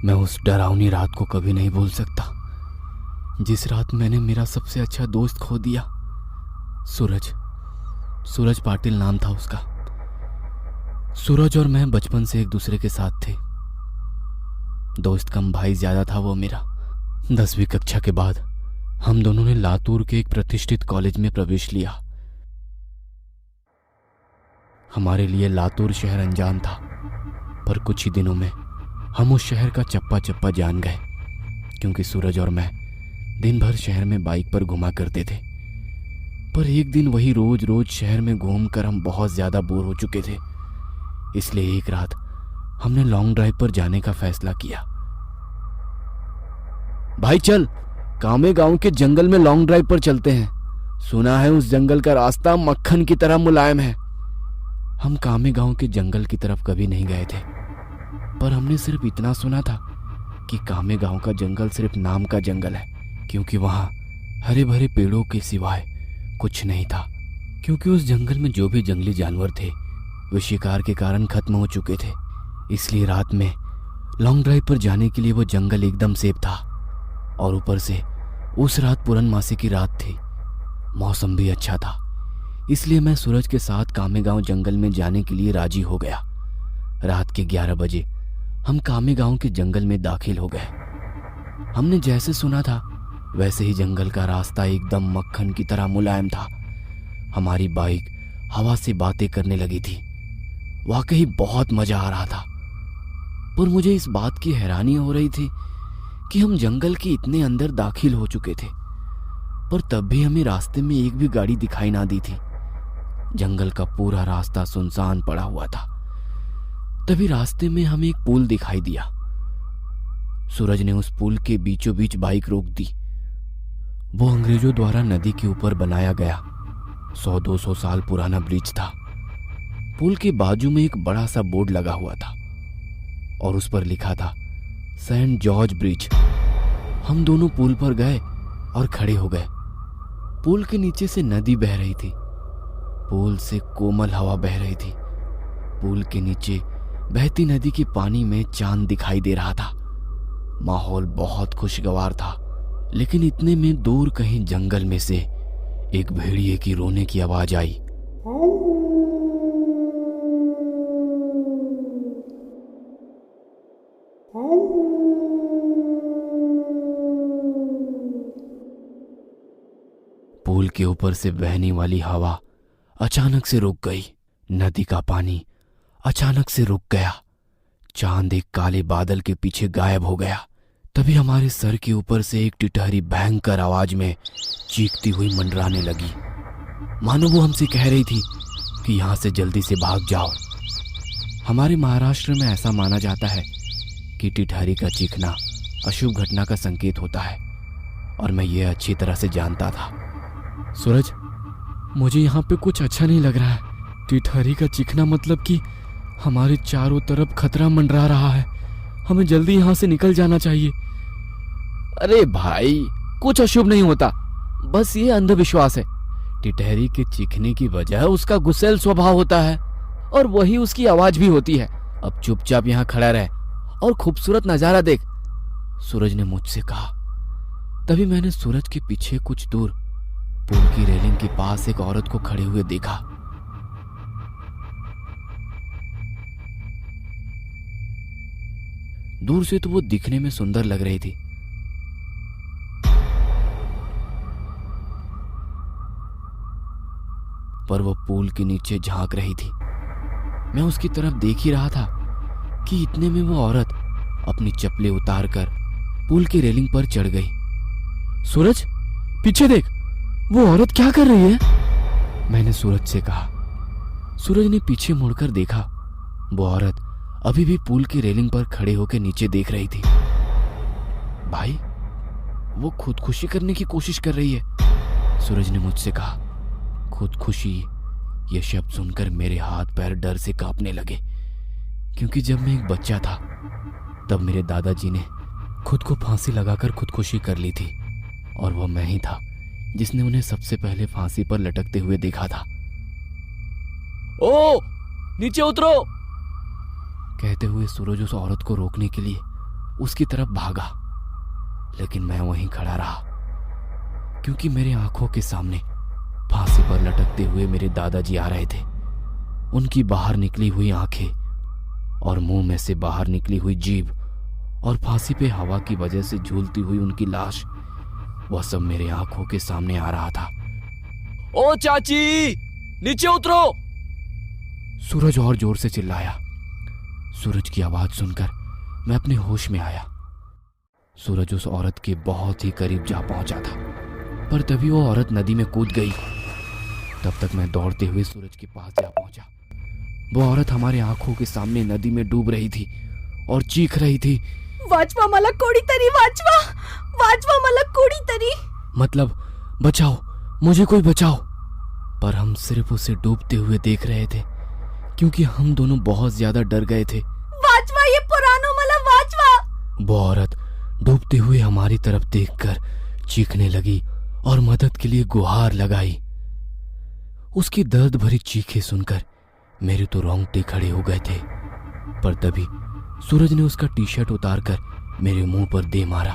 मैं उस डरावनी रात को कभी नहीं भूल सकता, जिस रात मैंने मेरा सबसे अच्छा दोस्त खो दिया। सूरज सूरज पाटिल नाम था उसका। सूरज और मैं बचपन से एक दूसरे के साथ थे। दोस्त कम भाई ज्यादा था वो मेरा। 10वीं कक्षा के बाद हम दोनों ने लातूर के एक प्रतिष्ठित कॉलेज में प्रवेश लिया। हमारे लिए लातूर शहर अनजान था, पर कुछ ही दिनों में हम उस शहर का चप्पा चप्पा जान गए, क्योंकि सूरज और मैं दिन भर शहर में बाइक पर घुमा करते थे। पर एक दिन वही रोज रोज शहर में घूमकर हम बहुत ज्यादा बोर हो चुके थे, इसलिए एक रात हमने लॉन्ग ड्राइव पर जाने का फैसला किया। भाई चल, कामे गांव के जंगल में लॉन्ग ड्राइव पर चलते हैं। सुना है उस जंगल का रास्ता मक्खन की तरह मुलायम है। हम कामे गांव के जंगल की तरफ कभी नहीं गए थे, पर हमने सिर्फ इतना सुना था कि कामे गांव का जंगल सिर्फ नाम का जंगल है, क्योंकि वहां हरे भरे पेड़ों के सिवाय कुछ नहीं था। क्योंकि उस जंगल में जो भी जंगली जानवर थे वे शिकार के कारण खत्म हो चुके थे, इसलिए रात में लॉन्ग ड्राइव पर जाने के लिए वो जंगल एकदम सेफ था। और ऊपर से उस रात पूर्णमासी की रात थी, मौसम भी अच्छा था, इसलिए मैं सूरज के साथ कामे गांव जंगल में जाने के लिए राजी हो गया। रात के 11 बजे हम कामे गांव के जंगल में दाखिल हो गए। हमने जैसे सुना था वैसे ही जंगल का रास्ता एकदम मक्खन की तरह मुलायम था। हमारी बाइक हवा से बातें करने लगी थी। वाकई बहुत मजा आ रहा था, पर मुझे इस बात की हैरानी हो रही थी कि हम जंगल के इतने अंदर दाखिल हो चुके थे, पर तब भी हमें रास्ते में एक भी गाड़ी दिखाई ना दी थी। जंगल का पूरा रास्ता सुनसान पड़ा हुआ था। तभी रास्ते में हमें एक पुल दिखाई दिया। सूरज ने उस पुल के बीचों बीच बाइक रोक दी। वो अंग्रेजों द्वारा नदी के ऊपर बनाया गया 100-200 साल पुराना ब्रिज था। पुल के बाजू में एक बड़ा सा बोर्ड लगा हुआ था और उस पर लिखा था सेंट जॉर्ज ब्रिज। हम दोनों पुल पर गए और खड़े हो गए। पुल के नीचे से नदी बह रही थी। पुल से कोमल हवा बह रही थी। पुल के नीचे बहती नदी के पानी में चांद दिखाई दे रहा था। माहौल बहुत खुशगवार था, लेकिन इतने में दूर कहीं जंगल में से एक भेड़िए की रोने की आवाज आई। पुल के ऊपर से बहने वाली हवा अचानक से रुक गई। नदी का पानी अचानक से रुक गया। चांद एक काले बादल के पीछे गायब हो गया। तभी हमारे सर के ऊपर से एक टिटहरी भयंकर आवाज में चीखती हुई मंडराने लगी, मानो वो हमसे कह रही थी कि यहां से जल्दी से भाग जाओ। हमारे महाराष्ट्र में ऐसा माना जाता है कि टिटहरी का चीखना अशुभ घटना का संकेत होता है, और मैं ये अच्छी तरह से जानता था। सूरज, मुझे यहाँ पे कुछ अच्छा नहीं लग रहा है। टिटहरी का चीखना मतलब कि हमारे चारों तरफ खतरा मंडरा रहा है। हमें जल्दी यहाँ से निकल जाना चाहिए। अरे भाई, कुछ अशुभ नहीं होता, बस ये अंधविश्वास है। टिटहरी के चीखने की वजह उसका गुस्सैल स्वभाव होता है, और वही उसकी आवाज भी होती है। अब चुपचाप यहाँ खड़ा रह और खूबसूरत नजारा देख, सूरज ने मुझसे कहा। तभी मैंने सूरज के पीछे कुछ दूर पुल की रेलिंग के पास एक औरत को खड़े हुए देखा। दूर से तो वो दिखने में सुंदर लग रही थी, पर वो पुल के नीचे झांक रही थी। मैं उसकी तरफ देख ही रहा था कि इतने में वो औरत अपनी चप्पलें उतारकर पुल की रेलिंग पर चढ़ गई। सूरज, पीछे देख, वो औरत क्या कर रही है? मैंने सूरज से कहा। सूरज ने पीछे मुड़कर देखा। वो औरत अभी भी पुल की रेलिंग पर खड़े होकर नीचे देख रही थी। भाई, वो खुदकुशी करने की कोशिश कर रही है, सूरज ने मुझसे कहा। खुदकुशी, ये शब्द सुनकर मेरे हाथ पैर डर से कांपने लगे, क्योंकि जब मैं एक बच्चा था तब मेरे दादाजी ने खुद को फांसी लगाकर खुदकुशी कर ली थी, और वह मैं ही था जिसने उन्हें सबसे पहले फांसी पर लटकते हुए देखा था। ओ, नीचे उतरो, कहते हुए सूरज उस औरत को रोकने के लिए उसकी तरफ भागा, लेकिन मैं वहीं खड़ा रहा क्योंकि मेरे आंखों के सामने फांसी पर लटकते हुए मेरे दादाजी आ रहे थे। उनकी बाहर निकली हुई आंखें और मुंह में से बाहर निकली हुई जीभ और फांसी पे हवा की वजह से झूलती हुई उनकी लाश, वह सब मेरे आंखों के सामने आ रहा था। ओ चाची, नीचे उतरो! सूरज और जोर से चिल्लाया। सूरज की आवाज सुनकर मैं अपने होश में आया। सूरज उस औरत के बहुत ही करीब जा पहुंचा था, पर तभी वो औरत नदी में कूद गई। तब तक मैं दौड़ते हुए सूरज के पास जा पहुंचा। वो औरत हमारे आंखों के सामने नदी में डूब रही थी और चीख रही थी, वाचवा मला कोणीतरी वाचवा, वाचवा मला कोणीतरी। मतलब बचाओ, मुझे कोई बचाओ। पर हम सिर्फ उसे डूबते हुए देख रहे थे क्योंकि हम दोनों बहुत ज्यादा डर गए थे। वाचवा, ये पुरानो मला वाचवा। वो औरत डूबते हुए हमारी तरफ देखकर चीखने लगी और मदद के लिए गुहार लगाई। उसकी दर्द भरी चीखें सुनकर मेरे तो रोंगटे खड़े हो गए थे, पर तभी सूरज ने उसका टी शर्ट उतारकर मेरे मुंह पर दे मारा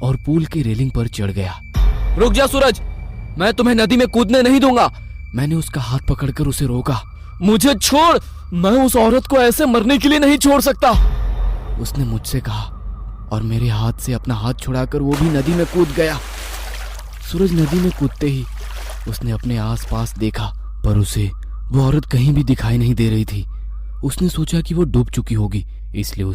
और पूल की रेलिंग पर चढ़ गया। रुक जा सूरज, मैं तुम्हें नदी में कूदने नहीं दूंगा। मैंने उसका हाथ पकड़कर उसे रोका। मुझे छोड़, मैं उस औरत को ऐसे मरने के लिए नहीं छोड़ सकता, उसने मुझसे कहा और मेरे हाथ से अपना हाथ छुड़ाकर वो भी नदी में कूद गया। सूरज नदी में कूदते ही उसने अपने आसपास देखा, पर उसे वो औरत कहीं भी दिखाई नहीं दे रही थी। उसने सोचा कि वो डूब चुकी होगी, इसलिए